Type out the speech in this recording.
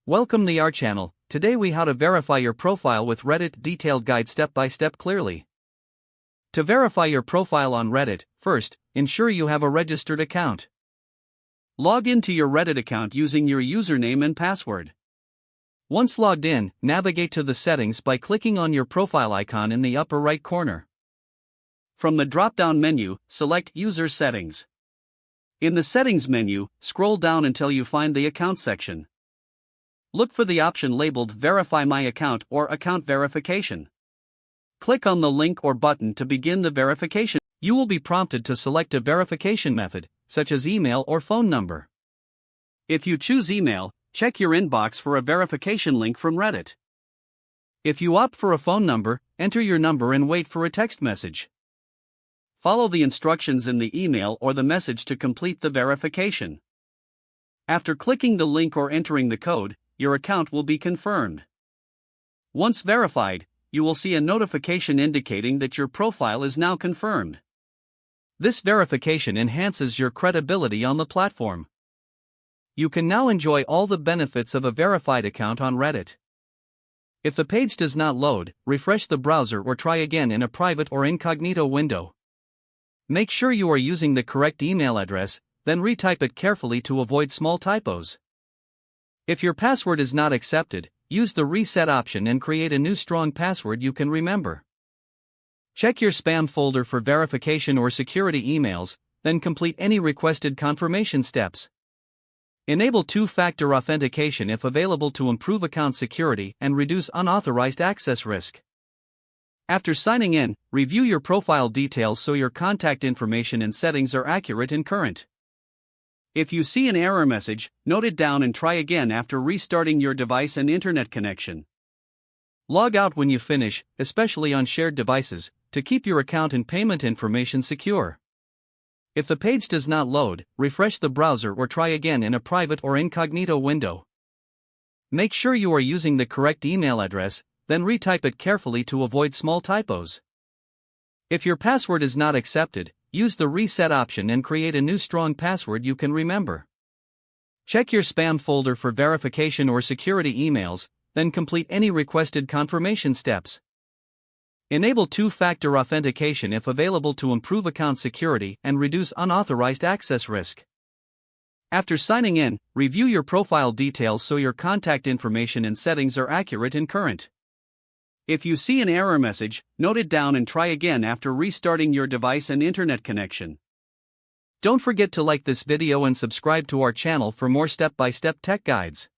Welcome to our channel. Today we how to verify your profile with Reddit detailed guide step by step clearly. To verify your profile on Reddit, first, ensure you have a registered account. Log into your Reddit account using your username and password. Once logged in, navigate to the settings by clicking on your profile icon in the upper right corner. From the drop-down menu, select User Settings. In the Settings menu, scroll down until you find the Account section. Look for the option labeled Verify My Account or Account Verification. Click on the link or button to begin the verification. You will be prompted to select a verification method, such as email or phone number. If you choose email, check your inbox for a verification link from Reddit. If you opt for a phone number, enter your number and wait for a text message. Follow the instructions in the email or the message to complete the verification. After clicking the link or entering the code, your account will be confirmed. Once verified, you will see a notification indicating that your profile is now confirmed. This verification enhances your credibility on the platform. You can now enjoy all the benefits of a verified account on Reddit. If the page does not load, refresh the browser or try again in a private or incognito window. Make sure you are using the correct email address, then retype it carefully to avoid small typos. If your password is not accepted, use the reset option and create a new strong password you can remember. Check your spam folder for verification or security emails, then complete any requested confirmation steps. Enable two-factor authentication if available to improve account security and reduce unauthorized access risk. After signing in, review your profile details so your contact information and settings are accurate and current. If you see an error message, note it down and try again after restarting your device and internet connection. Log out when you finish, especially on shared devices, to keep your account and payment information secure. If the page does not load, refresh the browser or try again in a private or incognito window. Make sure you are using the correct email address, then retype it carefully to avoid small typos. If your password is not accepted, use the reset option and create a new strong password you can remember. Check your spam folder for verification or security emails, then complete any requested confirmation steps. Enable two-factor authentication if available to improve account security and reduce unauthorized access risk. After signing in, review your profile details so your contact information and settings are accurate and current. If you see an error message, note it down and try again after restarting your device and internet connection. Don't forget to like this video and subscribe to our channel for more step-by-step tech guides.